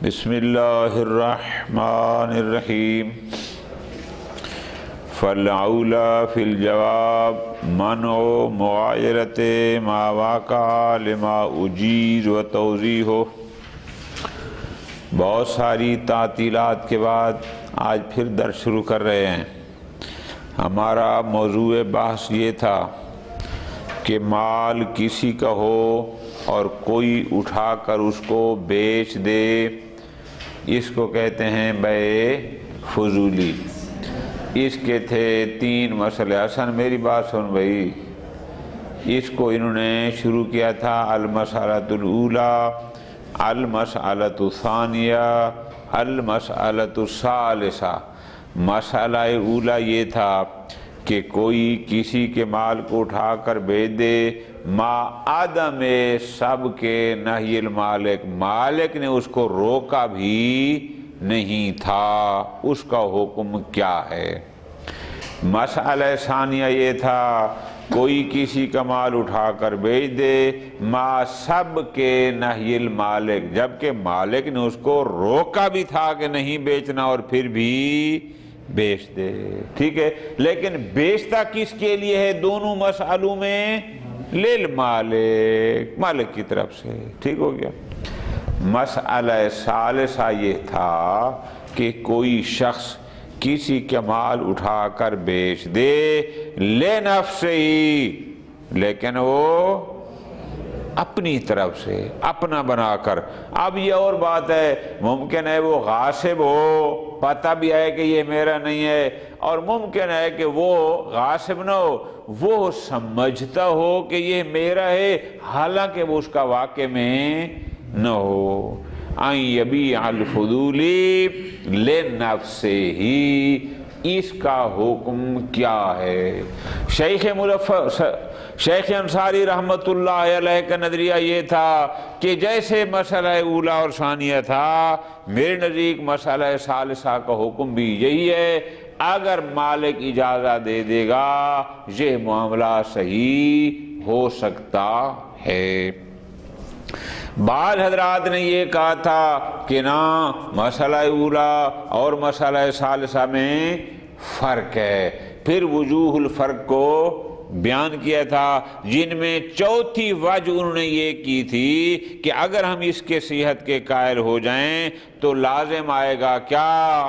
بسم اللہ الرحمن الرحیم فالأولی فی الجواب منع مغایرت ما واقع لما اجیز و توضیح ہو۔ بہت ساری تعطیلات کے بعد آج پھر درس شروع کر رہے ہیں۔ ہمارا موضوع بحث یہ تھا کہ مال کسی کا ہو اور کوئی اٹھا کر اس کو بیچ دے، اس کو کہتے ہیں بیع فضولی۔ اس کے تھے 3 مسئلے۔ حسن میری بات سن بھائی، اس کو انہوں نے شروع کیا تھا المسألۃ الاولی، المسألۃ الثانیہ، المسألۃ الثالثہ۔ مسئلہ اولا یہ تھا کہ کوئی کسی کے مال کو اٹھا کر بیچ دے ما عدم سب کے نہی المالک، مالک نے اس کو روکا بھی نہیں تھا، اس کا حکم کیا ہے۔ مسئلہ ثانیہ یہ تھا کوئی کسی کا مال اٹھا کر بیچ دے ما سب کے نہی المالک، جبکہ مالک نے اس کو روکا بھی تھا کہ نہیں بیچنا اور پھر بھی بیچ دے، ٹھیک ہے۔ لیکن بیچتا کس کے لیے ہے دونوں مسئلوں میں؟ للمالک، مالک کی طرف سے، ٹھیک ہو گیا۔ مسئلہ ثالثہ یہ تھا کہ کوئی شخص کسی کے مال اٹھا کر بیچ دے لنفسہ ہی، لیکن وہ اپنی طرف سے، اپنا بنا کر۔ اب یہ اور بات ہے، ممکن ہے وہ غاصب ہو، پتہ بھی ہے کہ یہ میرا نہیں ہے، اور ممکن ہے کہ وہ غاصب نہ ہو، وہ سمجھتا ہو کہ یہ میرا ہے، حالانکہ وہ اس کا واقع میں نہ ہو۔ ان یبیع الفضولی لنفسہ ہی، اس کا حکم کیا ہے؟ شیخ انصاری رحمت اللہ علیہ کا نظریہ یہ تھا کہ جیسے مسئلہ اولا اور ثانیہ تھا، میرے نزدیک مسئلہ ثالثہ کا حکم بھی یہی ہے۔ اگر مالک اجازت دے دے گا یہ معاملہ صحیح ہو سکتا ہے۔ بعض حضرات نے یہ کہا تھا کہ نا، مسئلہ اولا اور مسئلہ ثالثہ میں فرق ہے، پھر وجوہ الفرق کو بیان کیا تھا، جن میں چوتھی وجہ انہوں نے یہ کی تھی کہ اگر ہم اس کے صحت کے قائل ہو جائیں تو لازم آئے گا کیا؟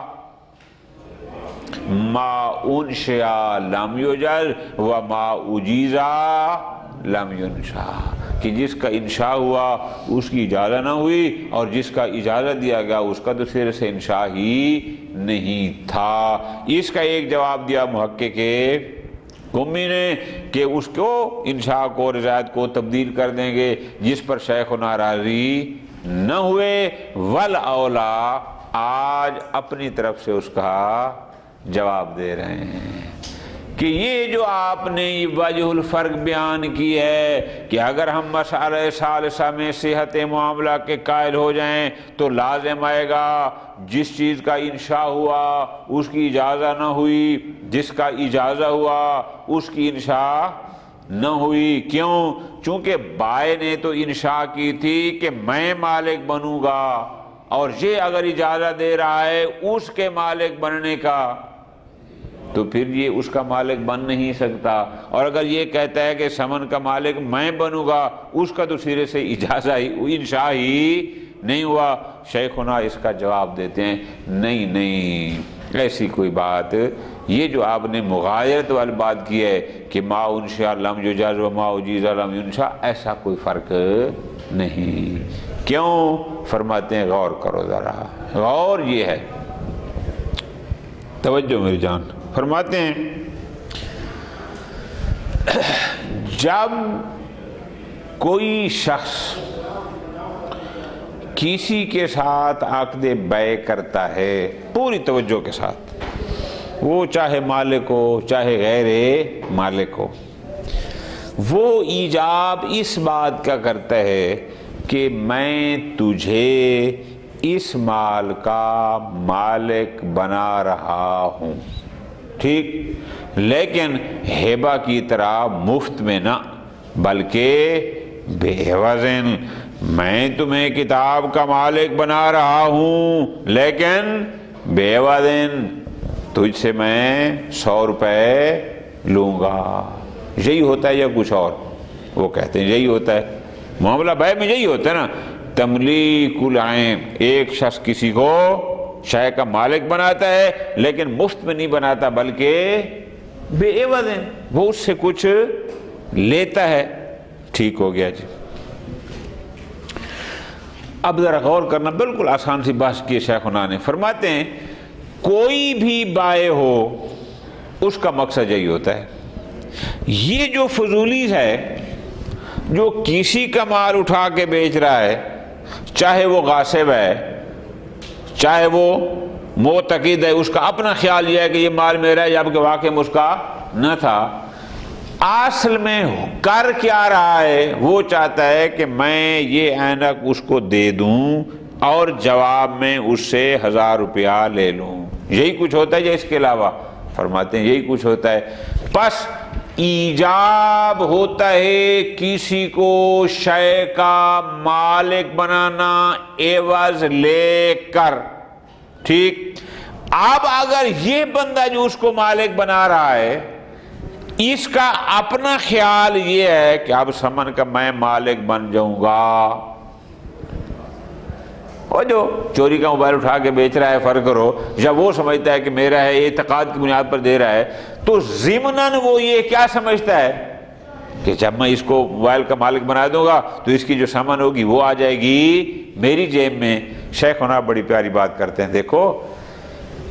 ما انشاء لم یوجد و ما اجیزا لم ینشا، کہ جس کا انشاء ہوا اس کی اجازت نہ ہوئی، اور جس کا اجازت دیا گیا اس کا تو سر سے انشاء ہی نہیں تھا۔ اس کا ایک جواب دیا محقق قمی نے کہ اس کو انشاء کو، رضایت کو تبدیل کر دیں گے جس پر شیخنا راضی نہ ہوئے۔ والاولا، آج اپنی طرف سے اس کا جواب دے رہے ہیں کہ یہ جو آپ نے وجہ الفرق بیان کی ہے کہ اگر ہم مسئلہ ثالثہ میں صحت معاملہ کے قائل ہو جائیں تو لازم آئے گا جس چیز کا انشاء ہوا اس کی اجازت نہ ہوئی، جس کا اجازت ہوا اس کی انشاء نہ ہوئی۔ کیوں؟ چونکہ بائع نے تو انشاء کی تھی کہ میں مالک بنوں گا، اور یہ اگر اجازت دے رہا ہے اس کے مالک بننے کا تو پھر یہ اس کا مالک بن نہیں سکتا، اور اگر یہ کہتا ہے کہ سمن کا مالک میں بنوں گا اس کا تو سرے سے اجازت ہی، انشاء ہی نہیں ہوا۔ شیخنا اس کا جواب دیتے ہیں نہیں، ایسی کوئی بات، یہ جو آپ نے مغایرت والی بات کی ہے کہ ما انشاء لم یجاز و ما اجیز لم ینشاء، ایسا کوئی فرق نہیں۔ کیوں؟ فرماتے ہیں غور کرو ذرا، غور یہ ہے، توجہ میری جان، فرماتے ہیں جب کوئی شخص کسی کے ساتھ عقد بیع کرتا ہے پوری توجہ کے ساتھ، وہ چاہے مالک ہو چاہے غیر مالک ہو، وہ ایجاب اس بات کا کرتا ہے کہ میں تجھے اس مال کا مالک بنا رہا ہوں، ٹھیک، لیکن ہبہ کی طرح مفت میں نہ، بلکہ بے وزن، میں تمہیں کتاب کا مالک بنا رہا ہوں لیکن بے وزن تجھ سے میں 100 روپے لوں گا. یہی ہوتا ہے یا کچھ اور؟ وہ کہتے ہیں یہی ہوتا ہے معاملہ بھائی میں، یہی ہوتا ہے نا. تملیک العین، ایک شخص کسی کو شے کا مالک بناتا ہے لیکن مفت میں نہیں بناتا بلکہ بے عوض، وہ اس سے کچھ لیتا ہے. ٹھیک ہو گیا جی. اب ذرا غور کرنا، بالکل آسان سی بات کی شیخنا نے. فرماتے ہیں کوئی بھی بائع ہو اس کا مقصد یہی ہوتا ہے. یہ جو فضولی ہے جو کسی کا مال اٹھا کے بیچ رہا ہے، چاہے وہ غاصب ہے چاہے وہ معتقد ہے، اس کا اپنا خیال یہ ہے کہ یہ مال میرا ہے جبکہ واقعی اس کا نہ تھا. اصل میں کر کیا رہا ہے؟ وہ چاہتا ہے کہ میں یہ اینک اس کو دے دوں اور جواب میں اس سے 1000 روپیہ لے لوں. یہی کچھ ہوتا ہے یا اس کے علاوہ؟ فرماتے ہیں یہی کچھ ہوتا ہے. پس ایجاب ہوتا ہے کسی کو شے کا مالک بنانا عوض لے کر. ٹھیک. اب اگر یہ بندہ جو اس کو مالک بنا رہا ہے اس کا اپنا خیال یہ ہے کہ اب سمن کا میں مالک بن جاؤں گا، اور جو چوری کا موبائل اٹھا کے بیچ رہا ہے فرق کرو، جب وہ سمجھتا ہے کہ میرا ہے، اعتقاد کی بنیاد پر دے رہا ہے، تو ضمناً وہ یہ کیا سمجھتا ہے کہ جب میں اس کو موبائل کا مالک بنا دوں گا تو اس کی جو سامان ہوگی وہ آ جائے گی میری جیب میں. شیخنا بڑی پیاری بات کرتے ہیں، دیکھو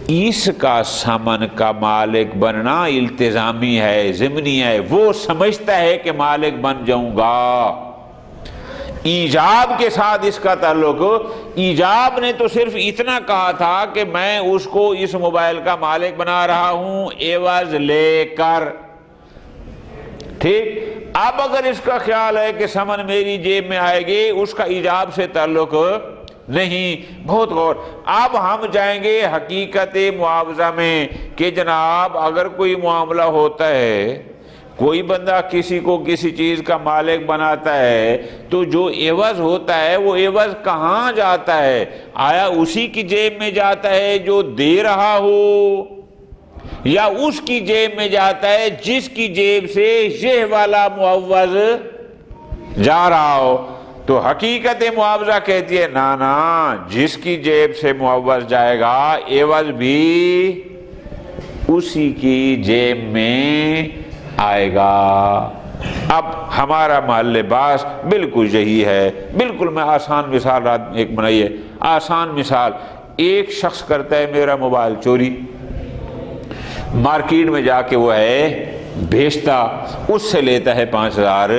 اس کا سامان کا مالک بننا التزامی ہے، ضمنی ہے. وہ سمجھتا ہے کہ مالک بن جاؤں گا. ایجاب کے ساتھ اس کا تعلق، ایجاب نے تو صرف اتنا کہا تھا کہ میں اس کو اس موبائل کا مالک بنا رہا ہوں عوض لے کر. ٹھیک. اب اگر اس کا خیال ہے کہ سمن میری جیب میں آئے گی، اس کا ایجاب سے تعلق نہیں. بہت غور. اب ہم جائیں گے حقیقت معاوضہ میں کہ جناب اگر کوئی معاملہ ہوتا ہے، کوئی بندہ کسی کو کسی چیز کا مالک بناتا ہے تو جو عوض ہوتا ہے وہ عوض کہاں جاتا ہے؟ آیا اسی کی جیب میں جاتا ہے جو دے رہا ہو، یا اس کی جیب میں جاتا ہے جس کی جیب سے یہ والا معوض جا رہا ہو؟ تو حقیقت معاوضہ کہتی ہے نا جس کی جیب سے معوض جائے گا عوض بھی اسی کی جیب میں آئے گا. اب ہمارا محل باس بالکل یہی ہے. بالکل میں آسان مثال ایک بنائی ہے، آسان مثال. ایک شخص کرتا ہے میرا موبائل چوری، مارکیٹ میں جا کے وہ ہے بیچتا، اس سے لیتا ہے 5000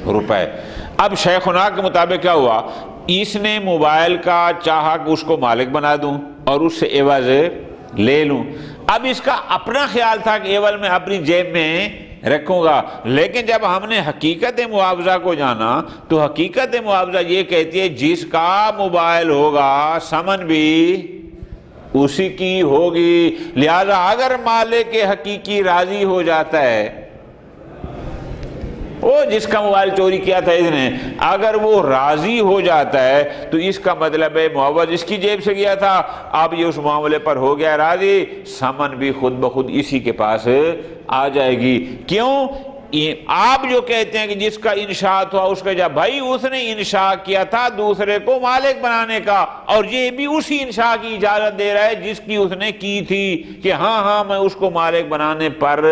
روپے. اب شیخنا کے مطابق کیا ہوا؟ اس نے موبائل کا چاہا کہ اس کو مالک بنا دوں اور اس سے عوض لے لوں. اب اس کا اپنا خیال تھا کہ عوض میں اپنی جیب میں رکھوں گا، لیکن جب ہم نے حقیقت معاوضہ کو جانا تو حقیقت معاوضہ یہ کہتی ہے جس کا موبائل ہوگا سمن بھی اسی کی ہوگی. لہذا اگر مالک حقیقی راضی ہو جاتا ہے، وہ جس کا موبائل چوری کیا تھا اس نے، اگر وہ راضی ہو جاتا ہے تو اس کا مطلب ہے معاوض اس کی جیب سے گیا تھا، اب یہ اس معاملے پر ہو گیا راضی، سمن بھی خود بخود اسی کے پاس آ جائے گی. کیوں؟ آپ جو کہتے ہیں کہ جس کا انشاء ہوا اس کا جب، بھائی اس نے انشاء کیا تھا دوسرے کو مالک بنانے کا، اور یہ بھی اسی انشاء کی اجازت دے رہا ہے جس کی اس نے کی تھی کہ ہاں میں اس کو مالک بنانے پر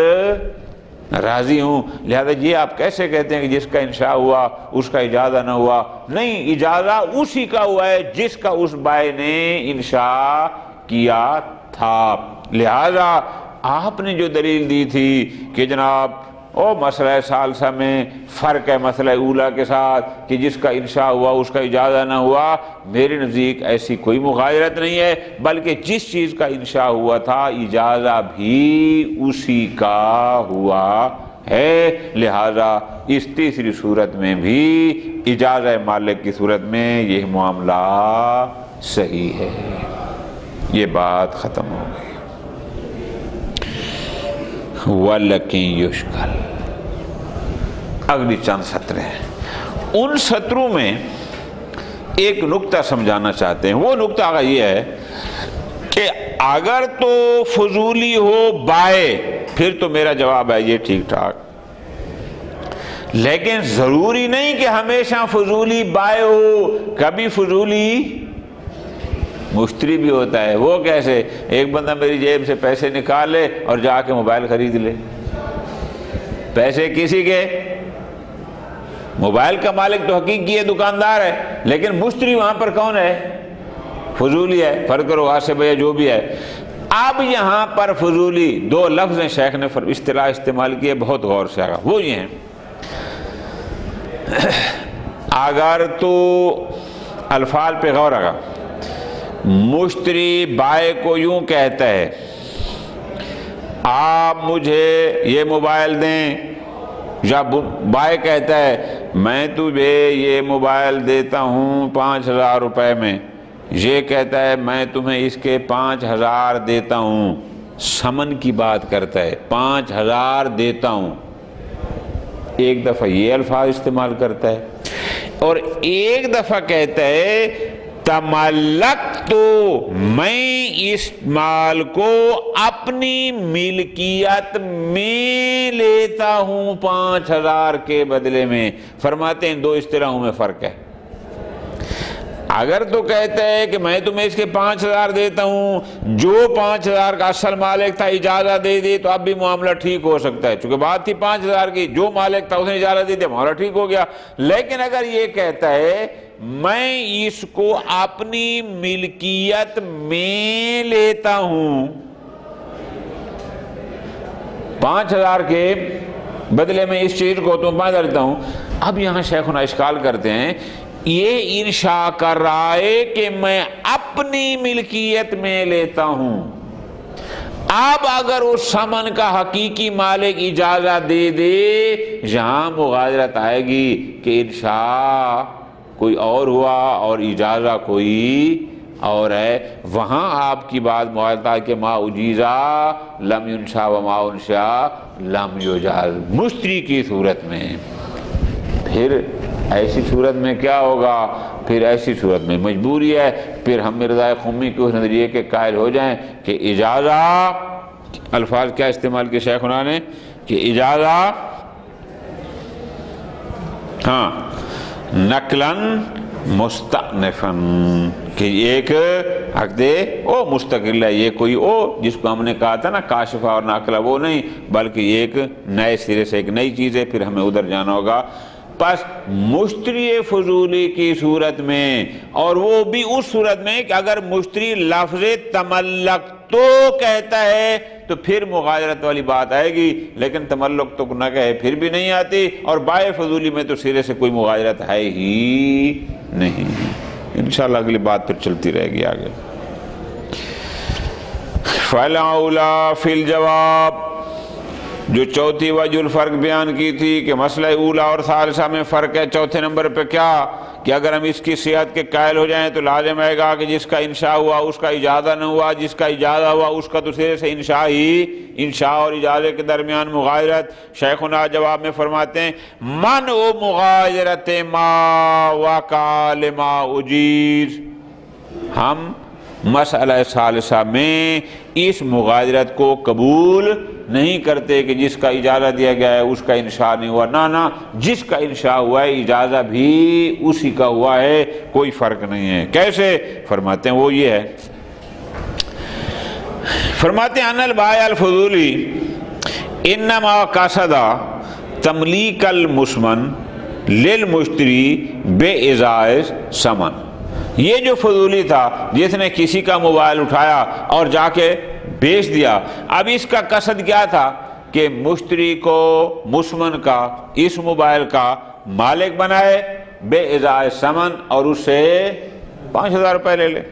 راضی ہوں. لہذا یہ آپ کیسے کہتے ہیں کہ جس کا انشاء ہوا اس کا اجازہ نہ ہوا؟ نہیں، اجازہ اسی کا ہوا ہے جس کا اس بائع نے انشاء کیا تھا. لہذا آپ نے جو دلیل دی تھی کہ جناب مسئلہ ثالثہ میں فرق ہے مسئلہ اولا کے ساتھ کہ جس کا انشاء ہوا اس کا اجازہ نہ ہوا، میرے نزدیک ایسی کوئی مغایرت نہیں ہے، بلکہ جس چیز کا انشاء ہوا تھا اجازہ بھی اسی کا ہوا ہے. لہذا اس تیسری صورت میں بھی اجازہ مالک کی صورت میں یہ معاملہ صحیح ہے. یہ بات ختم ہو گئی. وَلَكِنْ يُشْكَلْ. اگلی چند سطریں ہیں، ان سطروں میں ایک نکتہ سمجھانا چاہتے ہیں. وہ نکتہ آگا یہ ہے کہ اگر تو فضولی ہو بائے پھر تو میرا جواب ہے یہ ٹھیک ٹھاک، لیکن ضروری نہیں کہ ہمیشہ فضولی بائے ہو، کبھی فضولی مشتری بھی ہوتا ہے. وہ کیسے؟ ایک بندہ میری جیب سے پیسے نکال لے اور جا کے موبائل خرید لے. پیسے کسی کے، موبائل کا مالک تو حقیقی ہے، دکاندار ہے، لیکن مشتری وہاں پر کون ہے؟ فضولی ہے. فرق کرو غاصب ہے جو بھی ہے. اب یہاں پر فضولی دو لفظ ہیں شیخ نے اصطلاح استعمال کی ہے، بہت غور سے آگا. وہ یہ ہیں، اگر تو الفاظ پہ غور آگا، مشتری بائے کو یوں کہتا ہے آپ مجھے یہ موبائل دیں، یا بائے کہتا ہے میں تجھے یہ موبائل دیتا ہوں 5,000 روپے میں، یہ کہتا ہے میں تمہیں اس کے 5,000 دیتا ہوں. سمن کی بات کرتا ہے، 5,000 دیتا ہوں. ایک دفعہ یہ الفاظ استعمال کرتا ہے اور ایک دفعہ کہتا ہے تملک تو میں اس مال کو اپنی ملکیت میں لیتا ہوں 5,000 کے بدلے میں. فرماتے ہیں دو اصطلاحوں میں فرق ہے. اگر تو کہتا ہے کہ میں تمہیں اس کے 5,000 دیتا ہوں، جو 5,000 کا اصل مالک تھا اجازت دے دی تو اب بھی معاملہ ٹھیک ہو سکتا ہے، چونکہ بات تھی 5,000 کی، جو مالک تھا اس نے اجازت دے دی معاملہ ٹھیک ہو گیا. لیکن اگر یہ کہتا ہے میں اس کو اپنی ملکیت میں لیتا ہوں 5,000 کے بدلے میں اس چیز کو تو 5,000 دیتا ہوں. اب یہاں شیخنا اشکال کرتے ہیں، یہ انشاء کر رہا ہے کہ میں اپنی ملکیت میں لیتا ہوں. اب اگر اس سمن کا حقیقی مالک اجازت دے دے، یہاں مغادرت آئے گی کہ انشاء کوئی اور ہوا اور اجازت کوئی اور ہے. وہاں آپ کی بات معاہدہ کہ ما اجیزا لم ینشا و ما انشا لم یجاز، مشتری کی صورت میں. پھر ایسی صورت میں کیا ہوگا؟ پھر ایسی صورت میں مجبوری ہے. پھر ہم مرزا قمی کے اس نظریے کے قائل ہو جائیں کہ اجازت، الفاظ کیا استعمال کیے شیخنا نے کہ اجازت ہاں نقلاً مستأنفاً، کہ ایک عقد او مستقل ہے، یہ کوئی او جس کو ہم نے کہا تھا نا کاشفہ اور ناقلہ، وہ نہیں، بلکہ یہ ایک نئے سرے سے ایک نئی چیز ہے. پھر ہمیں ادھر جانا ہوگا. پس مشتری فضولی کی صورت میں، اور وہ بھی اس صورت میں کہ اگر مشتری لفظ تملک تو کہتا ہے تو پھر مغادرت والی بات آئے گی، لیکن تملک تو نہ کہے پھر بھی نہیں آتی. اور بائے فضولی میں تو سرے سے کوئی مغادرت ہے ہی نہیں. انشاءاللہ اگلی بات پھر چلتی رہے گی آگے. فَالْأَوْلَى فِي الْجَوَابِ، جو چوتھی وجہ الفرق بیان کی تھی کہ مسئلہ اولا اور ثالثہ میں فرق ہے. چوتھے نمبر پہ کیا کہ اگر ہم اس کی صحت کے قائل ہو جائیں تو لازم ہے گا کہ جس کا انشاء ہوا اس کا اجازہ نہ ہوا، جس کا اجازہ ہوا اس کا تو سرے سے انشاء ہی، انشاء اور اجازے کے درمیان مغایرت. شیخنا جواب میں فرماتے ہیں من و مغایرت ما وقع لما اجیز. ہم مسئلہ ثالثہ میں اس مغادرت کو قبول نہیں کرتے کہ جس کا اجازہ دیا گیا ہے اس کا انشاء نہیں ہوا. نہ جس کا انشاء ہوا ہے اجازہ بھی اسی کا ہوا ہے، کوئی فرق نہیں ہے. کیسے؟ فرماتے ہیں وہ یہ ہے، فرماتے ہیں ان البائع الفضولی انما قصد تملیک المسمن للمشتری بے ازائز ثمن. یہ جو فضولی تھا جس نے کسی کا موبائل اٹھایا اور جا کے بیچ دیا، اب اس کا قصد کیا تھا کہ مشتری کو مسمن کا اس موبائل کا مالک بنائے بے ازائز ثمن اور اس سے 5,000 روپے لے لے.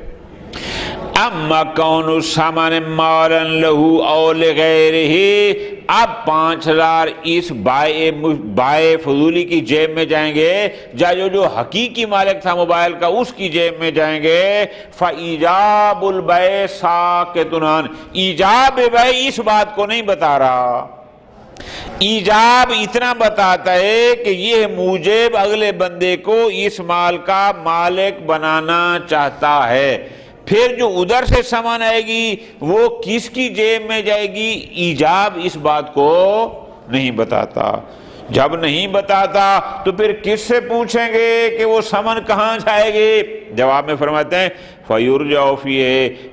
اما کون الثمن مالا لہو او لغیرہ، اب 5,000 اس بائے فضولی کی جیب میں جائیں گے، جو حقیقی مالک تھا موبائل کا اس کی جیب میں جائیں گے. فَإِيجَابُ الْبَيْعِ سَاقِطٌ عَنْ، ایجاب بیع اس بات کو نہیں بتا رہا ایجاب اتنا بتاتا ہے کہ یہ موجب اگلے بندے کو اس مال کا مالک بنانا چاہتا ہے. پھر جو ادھر سے سمن آئے گی وہ کس کی جیب میں جائے گی، ایجاب اس بات کو نہیں بتاتا. جب نہیں بتاتا تو پھر کس سے پوچھیں گے کہ وہ سمن کہاں جائے گی؟ جواب میں فرماتے ہیں فَيُرْجَعُ فِيهِ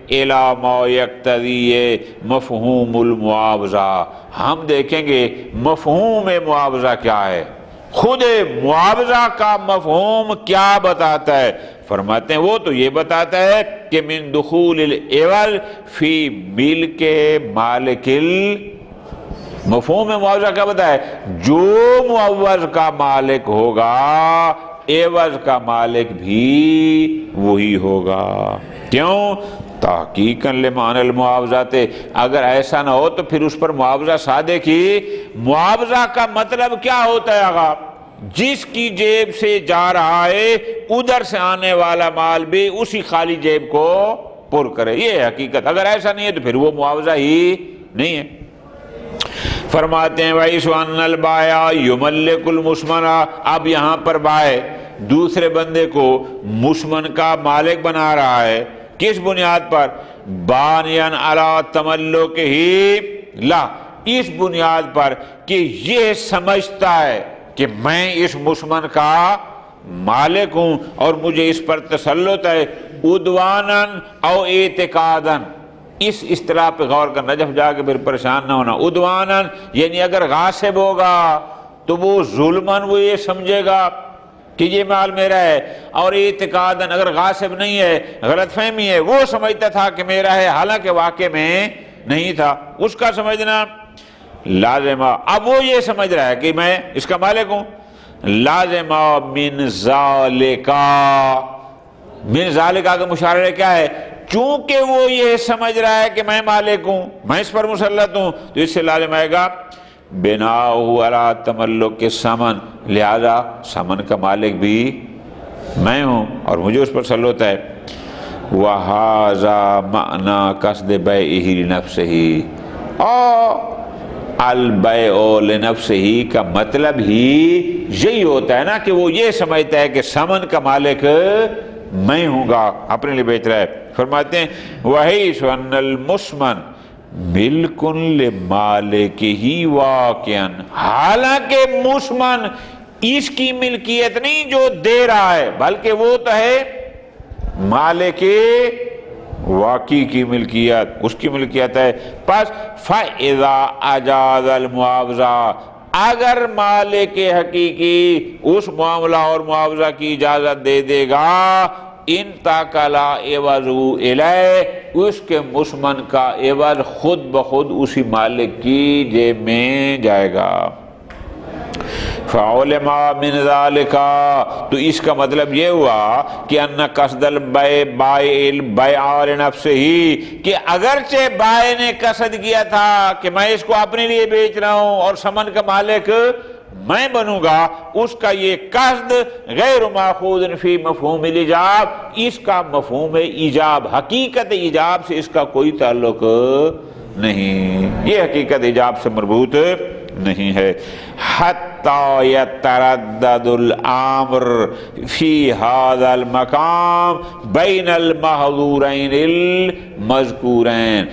إِلَى مَا يَقْتَضِي مفہوم المعاوضہ. ہم دیکھیں گے مفہوم معاوضہ کیا ہے، خود معاوضہ کا مفہوم کیا بتاتا ہے. فرماتے ہیں وہ تو یہ بتاتا ہے کہ من دخول العوض فی ملک مالک مفہوم معاوضہ کیا بتایا ہے، جو معوض کا مالک ہوگا عوض کا مالک بھی وہی ہوگا. کیوں؟ تحقیقاً لمعنی المعاوضات. اگر ایسا نہ ہو تو پھر اس پر معاوضہ صادق ہی. معاوضہ کا مطلب کیا ہوتا ہے آقا؟ جس کی جیب سے جا رہا ہے ادھر سے آنے والا مال بھی اسی خالی جیب کو پر کرے، یہ ہے حقیقت. اگر ایسا نہیں ہے تو پھر وہ معاوضہ ہی نہیں ہے. فرماتے ہیں وَإِسْ وَأَنَّ الْبَائِعَ يُمَلِّكُ الْمُسْمَنَ. اب یہاں پر بائع دوسرے بندے کو مسمن کا مالک بنا رہا ہے. کس بنیاد پر؟ بانیاً علی تملکہ لا، اس بنیاد پر کہ یہ سمجھتا ہے کہ میں اس مسمن کا مالک ہوں اور مجھے اس پر تسلط ہے. عدواناً او اعتقاداً، اس اصطلاح پہ غور کرنا، جب جا کے پھر پریشان نہ ہونا. عدواناً یعنی اگر غاصب ہوگا تو وہ ظلماً وہ یہ سمجھے گا کہ یہ مال میرا ہے، اور اعتقاداً اگر غاصب نہیں ہے، غلط فہمی ہے، وہ سمجھتا تھا کہ میرا ہے حالانکہ واقع میں نہیں تھا، اس کا سمجھنا لازمہ. اب وہ یہ سمجھ رہا ہے کہ میں اس کا مالک ہوں. لازمہ من ذالکا، من ذالکا کا مشارہ کیا ہے؟ چونکہ وہ یہ سمجھ رہا ہے کہ میں مالک ہوں، میں اس پر مسلط ہوں، تو اس سے لازم آئے گا بناؤ علی تملک کے سمن، لہذا سمن کا مالک بھی میں ہوں اور مجھے اس پر تسلط ہے. وَهَذَا مَعْنَى قَصْدِ بَيْعِهِ لِنَفْسِهِ. اور البیع لنفسہ کا مطلب ہی یہی ہوتا ہے نا کہ وہ یہ سمجھتا ہے کہ سمن کا مالک میں ہوں گا، اپنے لیے بیچ رہا ہے. فرماتے ہیں وَحِيثُ أَنَّ الْمُسْمَنَ مِلْكٌ لِمَالِكِهِ وَاقِعًا. حالانکہ مسمن اس کی ملکیت نہیں جو دے رہا ہے، بلکہ وہ تو ہے مالک واقعی کی ملکیت، اس کی ملکیت ہے. پس فَإِذَا أَجَازَ الْمُعَاوضَةَ، اگر مالک حقیقی اس معاملہ اور معاوضہ کی اجازت دے دے گا، انتقل عوضہ الیہ، اس کے مسمن کا عوض خود بخود اسی مالک کی جیب میں جائے گا. فَعُلِمَ مِنْ ذَلِكَ، تو اس کا مطلب یہ ہوا کہ ان قصد البیع بائع البیع لنفسہ، کہ اگرچہ بائع نے قصد کیا تھا کہ میں اس کو اپنے لیے بیچ رہا ہوں اور سمن کا مالک میں بنوں گا، اس کا یہ قصد غیر ماخوذ فی مفہوم الایجاب، اس کا مفہوم ایجاب، حقیقت ایجاب سے اس کا کوئی تعلق نہیں، یہ حقیقت ایجاب سے مربوط نہیں ہے. حتی یتردد الامر فی ھذا المقام بین المحظورین المذکورین.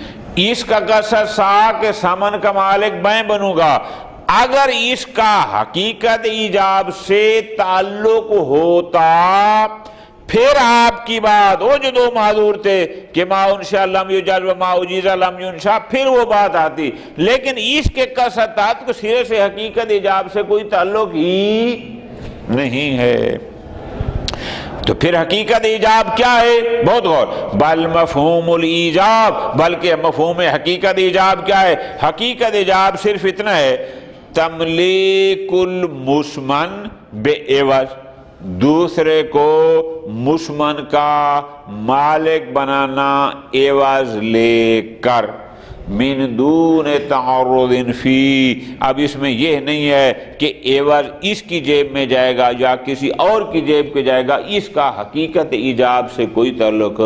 اس کا قصد تھا کہ سمن کا مالک میں بنوں گا، اگر اس کا حقیقت ایجاب سے تعلق ہوتا پھر آپ کی بات، وہ جو دو معذور تھے کہ ما انشاء لم یجاز و ما اجیز لم ینشاء، پھر وہ بات آتی. لیکن اس کے قصد کو سرے سے حقیقت ایجاب سے کوئی تعلق ہی نہیں ہے، تو پھر حقیقت ایجاب کیا ہے؟ بہت غور. بل مفہوم الایجاب، بلکہ مفہوم حقیقت ایجاب کیا ہے؟ حقیقت ایجاب صرف اتنا ہے تملیک المسمن بعوض، دوسرے کو مسمن کا مالک بنانا عوض لے کر، من دون تعرض فی. اب اس میں یہ نہیں ہے کہ عوض اس کی جیب میں جائے گا یا کسی اور کی جیب پہ جائے گا، اس کا حقیقت ایجاب سے کوئی تعلق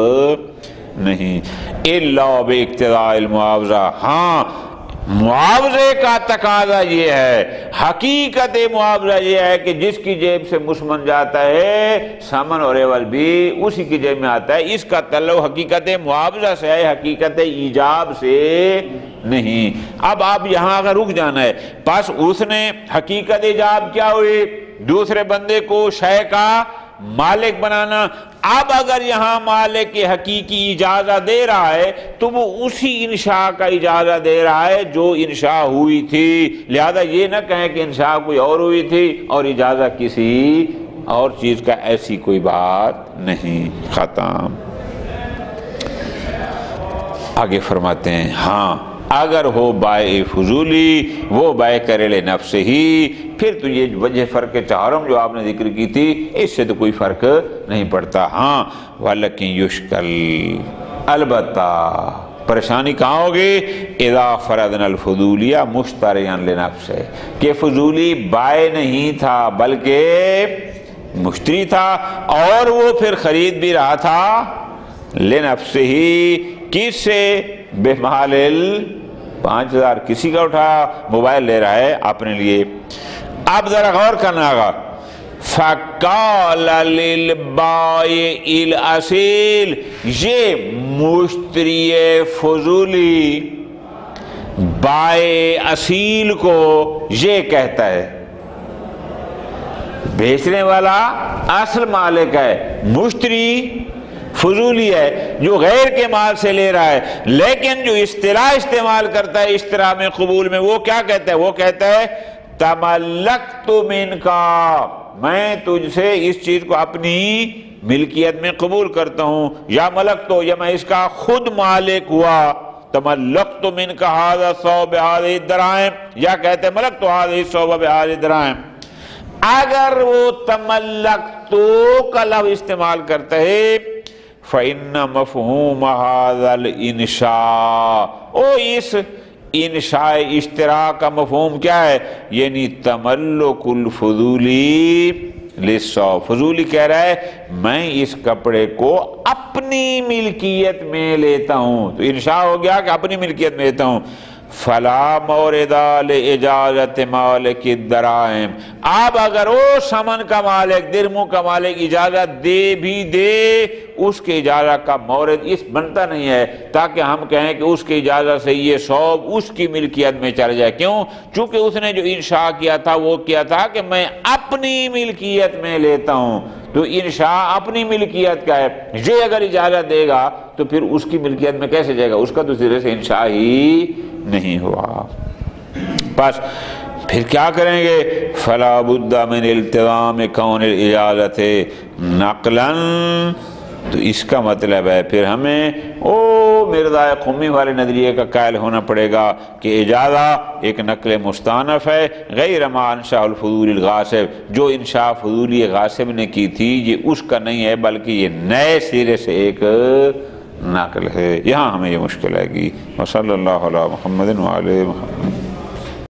نہیں. الا باقتضاء المعاوضہ، ہاں معاوضے کا تقاضا یہ ہے، حقیقت معاوضہ یہ ہے کہ جس کی جیب سے مسمن جاتا ہے سمن اور عوض بھی اسی کی جیب میں آتا ہے، اس کا تعلق حقیقت معاوضہ سے ہے، حقیقت ایجاب سے نہیں۔ اب آپ یہاں اگر رک جانا ہے، پس اس نے حقیقت ایجاب کیا ہوئی؟ دوسرے بندے کو شے کا مالک بنانا۔ اب اگر یہاں مالک کی حقیقی اجازت دے رہا ہے تو وہ اسی انشاء کا اجازت دے رہا ہے جو انشاء ہوئی تھی، لہذا یہ نہ کہیں کہ انشاء کوئی اور ہوئی تھی اور اجازت کسی اور چیز کا، ایسی کوئی بات نہیں۔ ختم۔ آگے فرماتے ہیں ہاں اگر ہو بائع فضولی، وہ بائع کرے لے نفس ہی، پھر تو یہ وجہ فرق چہارم جو آپ نے ذکر کی تھی اس سے تو کوئی فرق نہیں پڑتا۔ ہاں وَلَكِنْ يُشْكَلْ، البتہ پریشانی کہاں ہوگی؟ اذا فرضنا الفضولیہ مشتریاً لنفسہ، کہ فضولی بائع نہیں تھا بلکہ مشتری تھا، اور وہ پھر خرید بھی رہا تھا لنفسہ ہی، کس سے؟ بمال 5000 کسی کا اٹھا موبائل لے رہا ہے اپنے لیے۔ اب ذرا غور کرنا ہوگا، فَقَالَ لِلْبَائِعِ الْأَصِيلِ، یہ مشتری فضولی بائع اصیل کو یہ کہتا ہے، بیچنے والا اصل مالک ہے، مشتری فضولی ہے جو غیر کے مال سے لے رہا ہے، لیکن جو اصطلاح استعمال کرتا ہے اشتراء میں قبول میں، وہ کیا کہتا ہے؟ وہ کہتا ہے تملکت منک، میں تجھ سے اس چیز کو اپنی ملکیت میں قبول کرتا ہوں، یا ملک تو، یا میں اس کا خود مالک ہوا، تملکت منک ھذا الثوب بھذہ الدراہم، یا کہتے ہیں ملک تو ھذہ الثوب بھذہ الدراہم۔ اگر وہ تملکت کا لفظ استعمال کرتا ہے فَإِنَّ مَفْهُومَ هَذَا الْإِنشَاء، اس انشاء اشتراء کا مفہوم کیا ہے؟ یعنی تملک الفضولی للثوب، فضولی کہہ رہا ہے میں اس کپڑے کو اپنی ملکیت میں لیتا ہوں، تو انشاء ہو گیا کہ اپنی ملکیت میں لیتا ہوں۔ فلا مورد لإجازت مالک الدراہم، اب اگر وہ سمن کا مالک، درموں کا مالک اجازت دے بھی دے، اس کے اجازت کا مورد اس بنتا نہیں ہے تاکہ ہم کہیں کہ اس کی اجازت سے یہ ثوب اس کی ملکیت میں چل جائے۔ کیوں؟ چونکہ اس نے جو انشاء کیا تھا وہ کیا تھا کہ میں اپنی ملکیت میں لیتا ہوں، تو انشاء اپنی ملکیت کا ہے، یہ اگر اجازت دے گا تو پھر اس کی ملکیت میں کیسے جائے گا؟ اس کا تو سرے سے انشاء ہی نہیں ہوا۔ بس پھر کیا کریں گے؟ فلا بد من التزام کون الاجازت نقلا، تو اس کا مطلب ہے پھر ہمیں مرزا قمی والے نظریے کا قائل ہونا پڑے گا کہ اجازہ ایک نقل مستانف ہے، غیر ما انشاء الفضول الغاصب، جو انشاء فضولی غاصب نے کی تھی یہ اس کا نہیں ہے بلکہ یہ نئے سرے سے ایک نقل ہے۔ یہاں ہمیں یہ مشکل آئے گی۔ وصلی اللہ علی محمد وعلی محمد۔